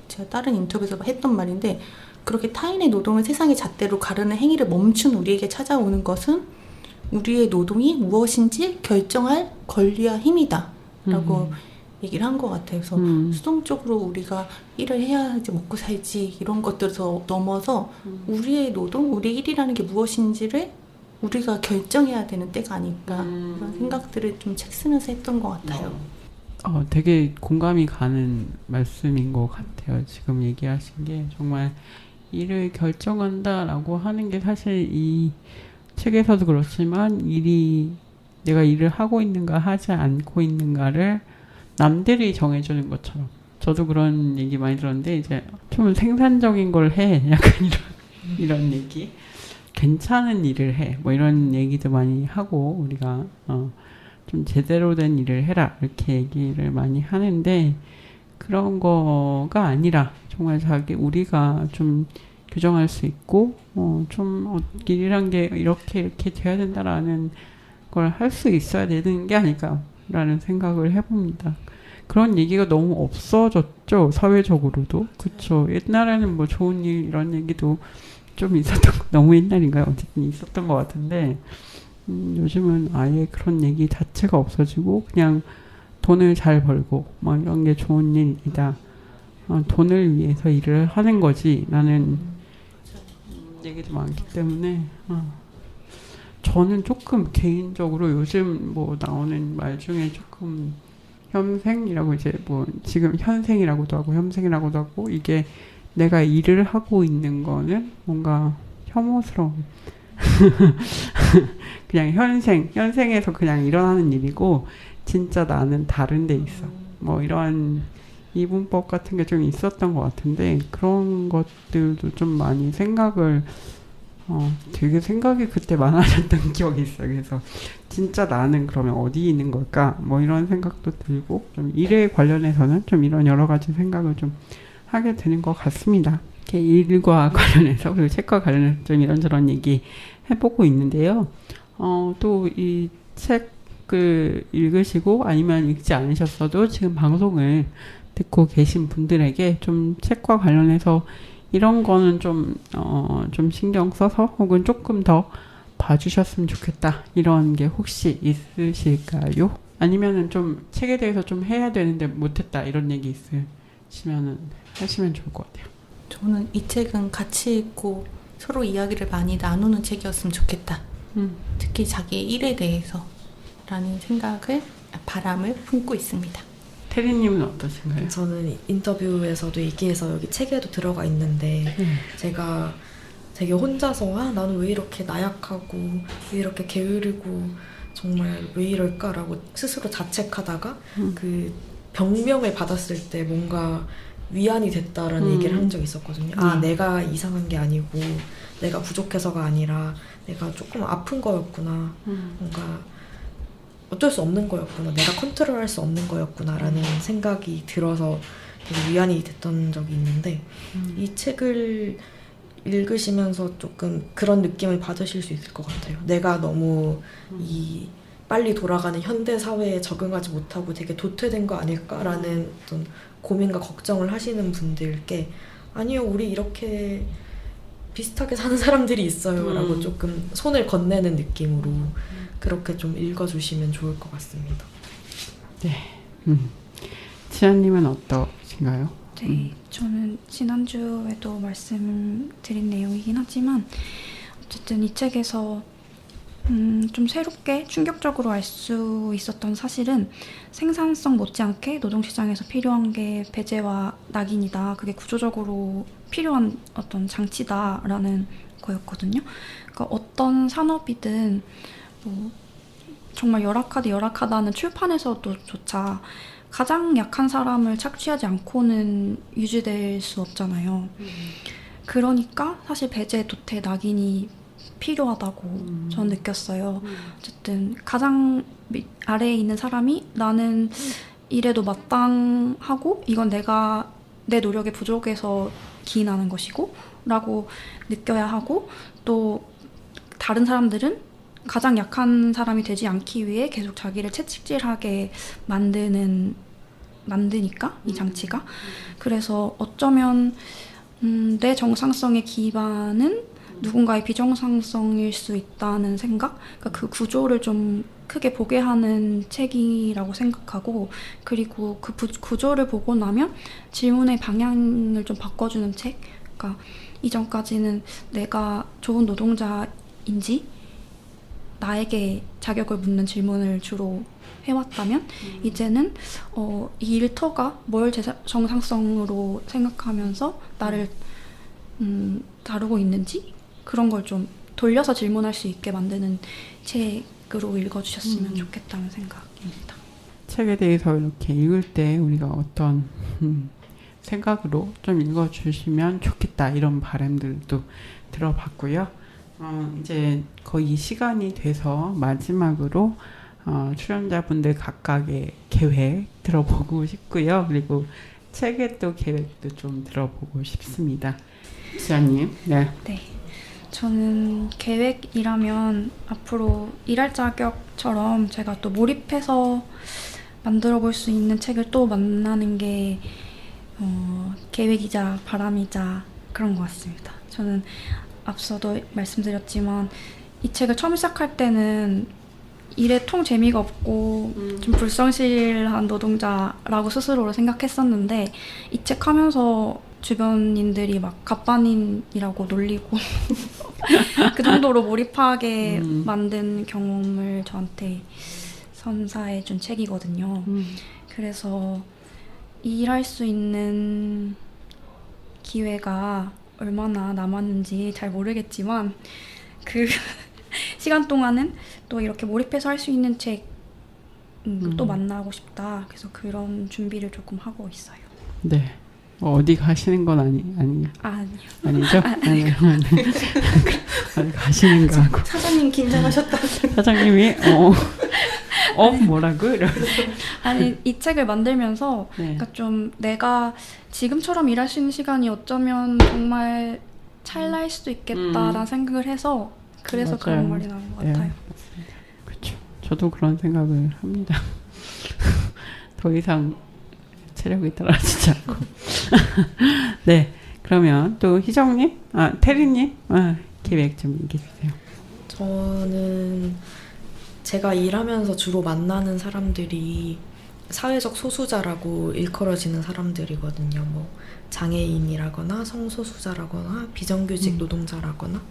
제가 다른 인터뷰에서 했던 말인데 그렇게 타인의 노동을 세상의 잣대로 가르는 행위를 멈춘 우리에게 찾아오는 것은 우리의 노동이 무엇인지 결정할 권리와 힘이다 라고 얘기를 한 것 같아요. 그래서 수동적으로 우리가 일을 해야지 먹고 살지 이런 것들에서 넘어서 우리의 노동, 우리 일이라는 게 무엇인지를 우리가 결정해야 되는 때가 아닐까 그런 생각들을 좀 책 쓰면서 했던 것 같아요. 되게 공감이 가는 말씀인 것 같아요. 지금 얘기하신 게 정말 일을 결정한다라고 하는 게 사실 이 책에서도 그렇지만 내가 일을 하고 있는가 하지 않고 있는가를 남들이 정해주는 것처럼 저도 그런 얘기 많이 들었는데 이제 좀 생산적인 걸 해 약간 이런 얘기 괜찮은 일을 해 뭐 이런 얘기도 많이 하고 우리가 좀 제대로 된 일을 해라 이렇게 얘기를 많이 하는데 그런 거가 아니라 정말 우리가 좀 규정할 수 있고 좀 일이란 게 이렇게 돼야 된다라는 걸 할 수 있어야 되는 게 아닐까라는 생각을 해봅니다. 그런 얘기가 너무 없어졌죠. 사회적으로도. 그쵸. 옛날에는 뭐 좋은 일 이런 얘기도 좀 너무 옛날인가요? 어쨌든 있었던 것 같은데 요즘은 아예 그런 얘기 자체가 없어지고 그냥 돈을 잘 벌고 뭐 이런 게 좋은 일이다. 돈을 위해서 일을 하는 거지. 라는 얘기도 많기 때문에 저는 조금 개인적으로 요즘 뭐 나오는 말 중에 조금 현생이라고 이제 뭐 지금 현생이라고도 하고 현생이라고도 하고 이게 내가 일을 하고 있는 거는 뭔가 혐오스러운 그냥 현생에서 그냥 일어나는 일이고 진짜 나는 다른 데 있어 뭐 이런 이분법 같은 게 좀 있었던 것 같은데 그런 것들도 좀 많이 되게 생각이 그때 많아졌던 기억이 있어요. 그래서 진짜 나는 그러면 어디 있는 걸까 뭐 이런 생각도 들고 좀 일에 관련해서는 좀 이런 여러 가지 생각을 좀 하게 되는 것 같습니다. 이렇게 일과 관련해서 그리고 책과 관련해서 좀 이런저런 얘기 해보고 있는데요. 또 이 책을 읽으시고 아니면 읽지 않으셨어도 지금 방송을 듣고 계신 분들에게 좀 책과 관련해서 이런 거는 좀 신경 써서 혹은 조금 더 봐주셨으면 좋겠다. 이런 게 혹시 있으실까요? 아니면은 좀 책에 대해서 좀 해야 되는데 못했다. 이런 얘기 있으시면은 하시면 좋을 것 같아요. 저는 이 책은 같이 읽고 서로 이야기를 많이 나누는 책이었으면 좋겠다. 특히 자기의 일에 대해서 라는 바람을 품고 있습니다. 태리님은 어떠신가요? 저는 인터뷰에서도 얘기해서 여기 책에도 들어가 있는데 제가 되게 혼자서 나는 왜 이렇게 나약하고 왜 이렇게 게으르고 정말 왜 이럴까라고 스스로 자책하다가 그 병명을 받았을 때 뭔가 위안이 됐다라는 얘기를 한 적이 있었거든요. 내가 이상한 게 아니고 내가 부족해서가 아니라 내가 조금 아픈 거였구나. 뭔가 어쩔 수 없는 거였구나. 내가 컨트롤할 수 없는 거였구나라는 생각이 들어서 되게 위안이 됐던 적이 있는데 이 책을 읽으시면서 조금 그런 느낌을 받으실 수 있을 것 같아요. 내가 너무 이 빨리 돌아가는 현대 사회에 적응하지 못하고 되게 도태된 거 아닐까라는 어떤 고민과 걱정을 하시는 분들께 아니요, 우리 이렇게 비슷하게 사는 사람들이 있어요 라고 조금 손을 건네는 느낌으로 그렇게 좀 읽어주시면 좋을 것 같습니다. 네. 지아님은 어떠신가요? 네, 저는 지난주에도 말씀드린 내용이긴 하지만 어쨌든 이 책에서 좀 새롭게 충격적으로 알 수 있었던 사실은 생산성 못지않게 노동시장에서 필요한 게 배제와 낙인이다. 그게 구조적으로 필요한 어떤 장치다라는 거였거든요. 그러니까 어떤 산업이든 뭐 정말 열악하다는 출판에서도조차 가장 약한 사람을 착취하지 않고는 유지될 수 없잖아요. 그러니까 사실 배제, 도태, 낙인이 필요하다고 저는 느꼈어요. 어쨌든 가장 아래에 있는 사람이 나는 이래도 마땅하고 이건 내가 내 노력의 부족에서 기인하는 것이고 라고 느껴야 하고 또 다른 사람들은 가장 약한 사람이 되지 않기 위해 계속 자기를 채찍질하게 만드니까 이 장치가 그래서 어쩌면 내 정상성의 기반은 누군가의 비정상성일 수 있다는 생각? 그러니까 그 구조를 좀 크게 보게 하는 책이라고 생각하고 그리고 그 구조를 보고 나면 질문의 방향을 좀 바꿔주는 책? 그러니까 이전까지는 내가 좋은 노동자인지 나에게 자격을 묻는 질문을 주로 해왔다면 이제는 이 일터가 뭘 제 정상성으로 생각하면서 나를 다루고 있는지 그런 걸 좀 돌려서 질문할 수 있게 만드는 책으로 읽어주셨으면 좋겠다는 생각입니다. 책에 대해서 이렇게 읽을 때 우리가 어떤 생각으로 좀 읽어주시면 좋겠다 이런 바람들도 들어봤고요. 이제 거의 시간이 돼서 마지막으로 출연자분들 각각의 계획 들어보고 싶고요. 그리고 책의 또 계획도 좀 들어보고 싶습니다. 지아님, 네. 네. 저는 계획이라면 앞으로 일할 자격처럼 제가 또 몰입해서 만들어 볼 수 있는 책을 또 만나는 게 계획이자 바람이자 그런 것 같습니다. 저는 앞서도 말씀드렸지만 이 책을 처음 시작할 때는 일에 통 재미가 없고 좀 불성실한 노동자라고 스스로를 생각했었는데 이 책 하면서 주변인들이 막 갑반인이라고 놀리고 그 정도로 몰입하게 만든 경험을 저한테 선사해 준 책이거든요. 그래서 일할 수 있는 기회가 얼마나 남았는지 잘 모르겠지만 그 시간 동안은 또 이렇게 몰입해서 할 수 있는 책 또 만나고 싶다. 그래서 그런 준비를 조금 하고 있어요. 네. 어디 가시는 건 아니요. 아니죠? 아니요. 어디 가시는 거 하고. 사장님 긴장하셨다. 사장님이 뭐라고? 아니 이 책을 만들면서 네. 그러니까 좀 내가 지금처럼 일할 수 있는 시간이 어쩌면 정말 찰나일 수도 있겠다라는 생각을 해서 그래서 맞아요. 그런 말이 나온 것 같아요. 그렇죠. 저도 그런 생각을 합니다. 더 이상 체력이 떨어지지 않고. 네. 그러면 또 희정님, 태리님, 계획 좀 얘기해 주세요. 저는 제가 일하면서 주로 만나는 사람들이 사회적 소수자라고 일컬어지는 사람들이거든요. 뭐 장애인이라거나 성소수자라거나 비정규직 노동자라거나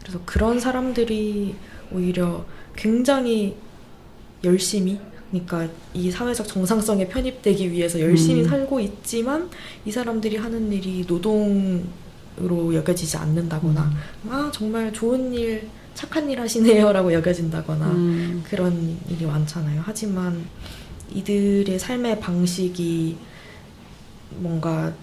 그래서 그런 사람들이 오히려 굉장히 열심히 그러니까 이 사회적 정상성에 편입되기 위해서 열심히 살고 있지만 이 사람들이 하는 일이 노동으로 여겨지지 않는다거나 정말 좋은 일 착한 일 하시네요 라고 여겨진다거나 그런 일이 많잖아요. 하지만 이들의 삶의 방식이 뭔가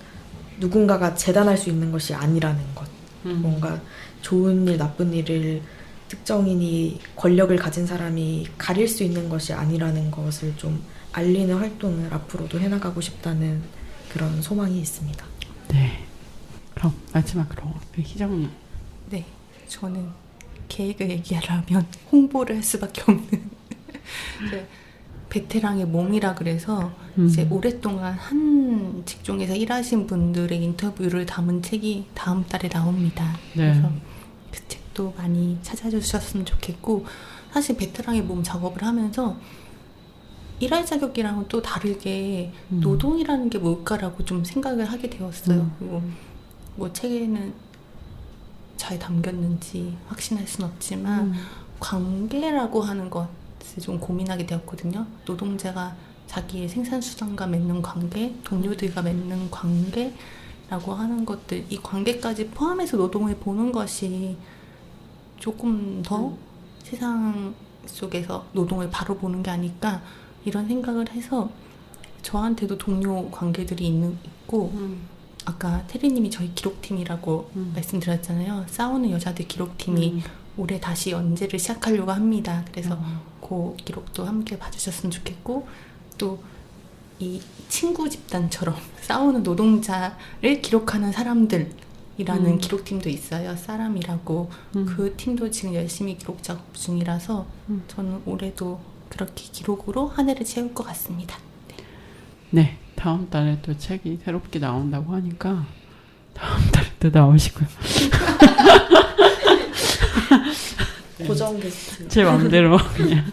누군가가 재단할 수 있는 것이 아니라는 것 뭔가 좋은 일 나쁜 일을 특정인이 권력을 가진 사람이 가릴 수 있는 것이 아니라는 것을 좀 알리는 활동을 앞으로도 해나가고 싶다는 그런 소망이 있습니다. 네. 그럼 마지막으로 희정님. 네, 저는 계획을 얘기하려면 홍보를 할 수밖에 없는 베테랑의 몸이라 그래서 이제 오랫동안 한 직종에서 일하신 분들의 인터뷰를 담은 책이 다음 달에 나옵니다. 네. 그래서 그 책도 많이 찾아주셨으면 좋겠고, 사실 베테랑의 몸 작업을 하면서 일할 자격이랑은 또 다르게 노동이라는 게 뭘까라고 좀 생각을 하게 되었어요. 그리고 뭐 책에는 잘 담겼는지 확신할 순 없지만 관계라고 하는 것을 좀 고민하게 되었거든요. 노동자가 자기의 생산수단과 맺는 관계, 동료들과 맺는 관계라고 하는 것들, 이 관계까지 포함해서 노동을 보는 것이 조금 더 세상 속에서 노동을 바로 보는 게 아닐까, 이런 생각을 해서 저한테도 동료 관계들이 있고 아까 테리님이 저희 기록팀이라고 말씀드렸잖아요. 싸우는 여자들 기록팀이 올해 다시 연재를 시작하려고 합니다. 그래서 그 기록도 함께 봐주셨으면 좋겠고, 또 이 친구 집단처럼 싸우는 노동자를 기록하는 사람들이라는 기록팀도 있어요. 사람이라고. 그 팀도 지금 열심히 기록 작업 중이라서 저는 올해도 그렇게 기록으로 한 해를 채울 것 같습니다. 네, 다음 달에 또 책이 새롭게 나온다고 하니까 다음 달에 또 나오시고요. 고정 게스트. 제 맘대로 그냥.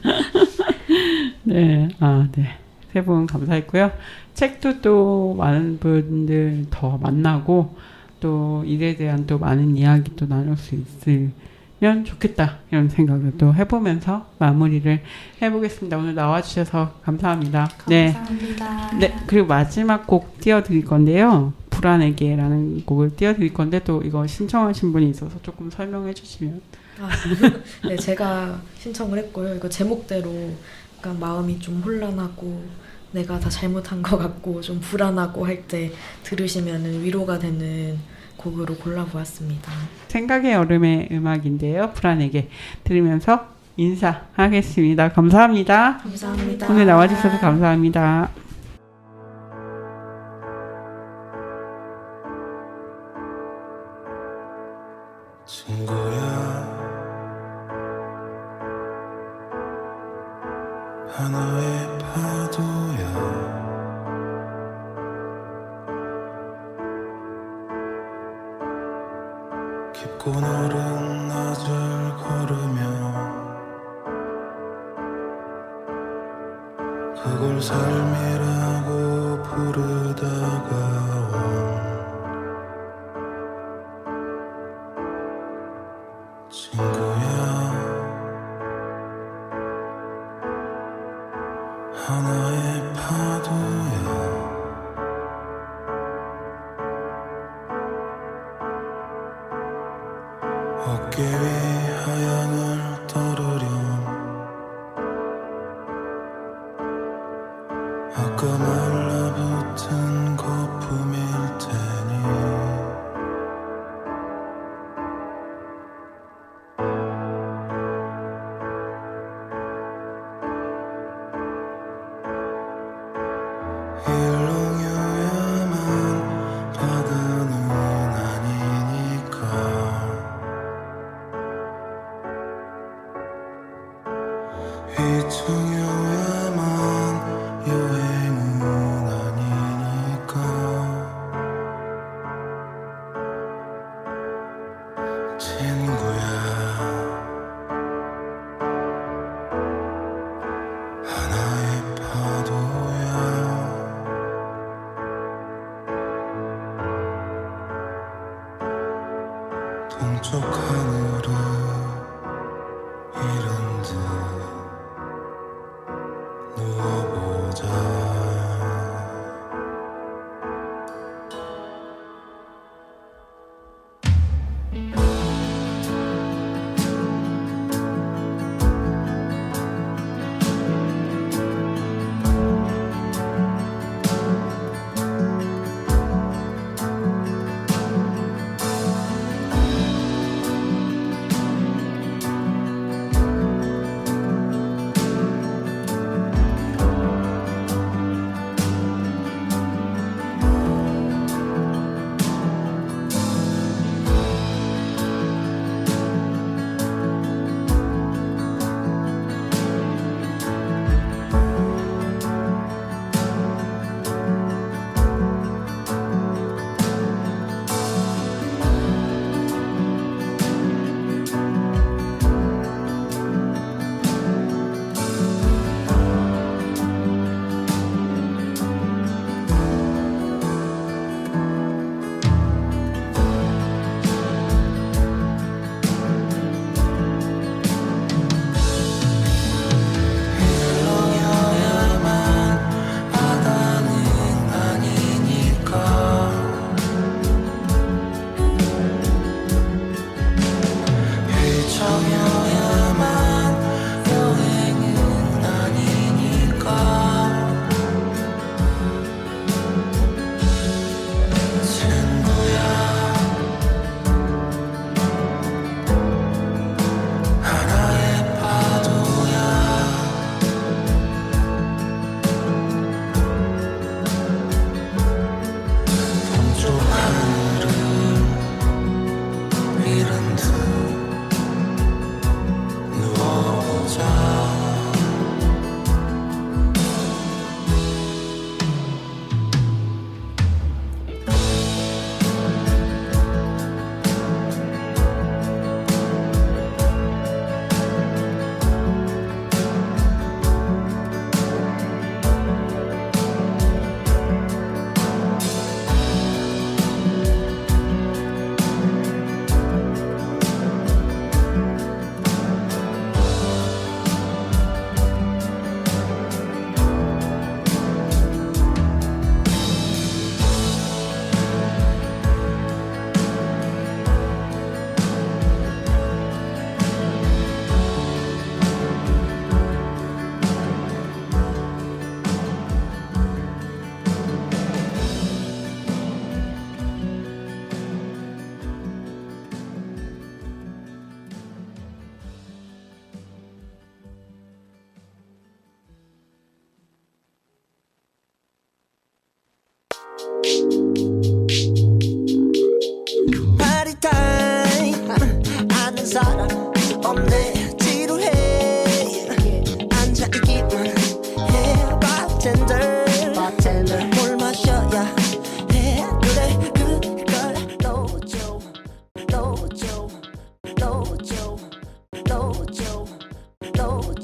네, 네. 세 분 감사했고요. 책도 또 많은 분들 더 만나고 또 일에 대한 또 많은 이야기 또 나눌 수 있으면 좋겠다, 이런 생각을 또 해보면서 마무리를 해보겠습니다. 오늘 나와주셔서 감사합니다. 감사합니다. 네, 그리고 마지막 곡 띄워드릴 건데요. 불안에게라는 곡을 띄워드릴 건데, 또 이거 신청하신 분이 있어서 조금 설명해 주시면. 네, 제가 신청을 했고요. 이거 제목대로 약간 마음이 좀 혼란하고 내가 다 잘못한 것 같고 좀 불안하고 할 때 들으시면 위로가 되는 곡으로 골라보았습니다. 생각의 여름의 음악인데요. 불안에게 들으면서 인사하겠습니다. 감사합니다. 감사합니다. 오늘 나와주셔서 감사합니다. 친구야, 하나의 파도야. 깊고 넓은 낮을 걸으며 그걸 삶이라고 부르다가 친구야, 하나의 파도야. 어깨 위 하양을 따르렴. 아까 말라붙은 거품일 테니 일렁여야만 바다는 아니니까. 휘청여야만 여행은 아니니까. 친구야, 하나의 파도야. 동쪽 하늘을 잃은 듯 누워보자. 파리 타임 아는 사람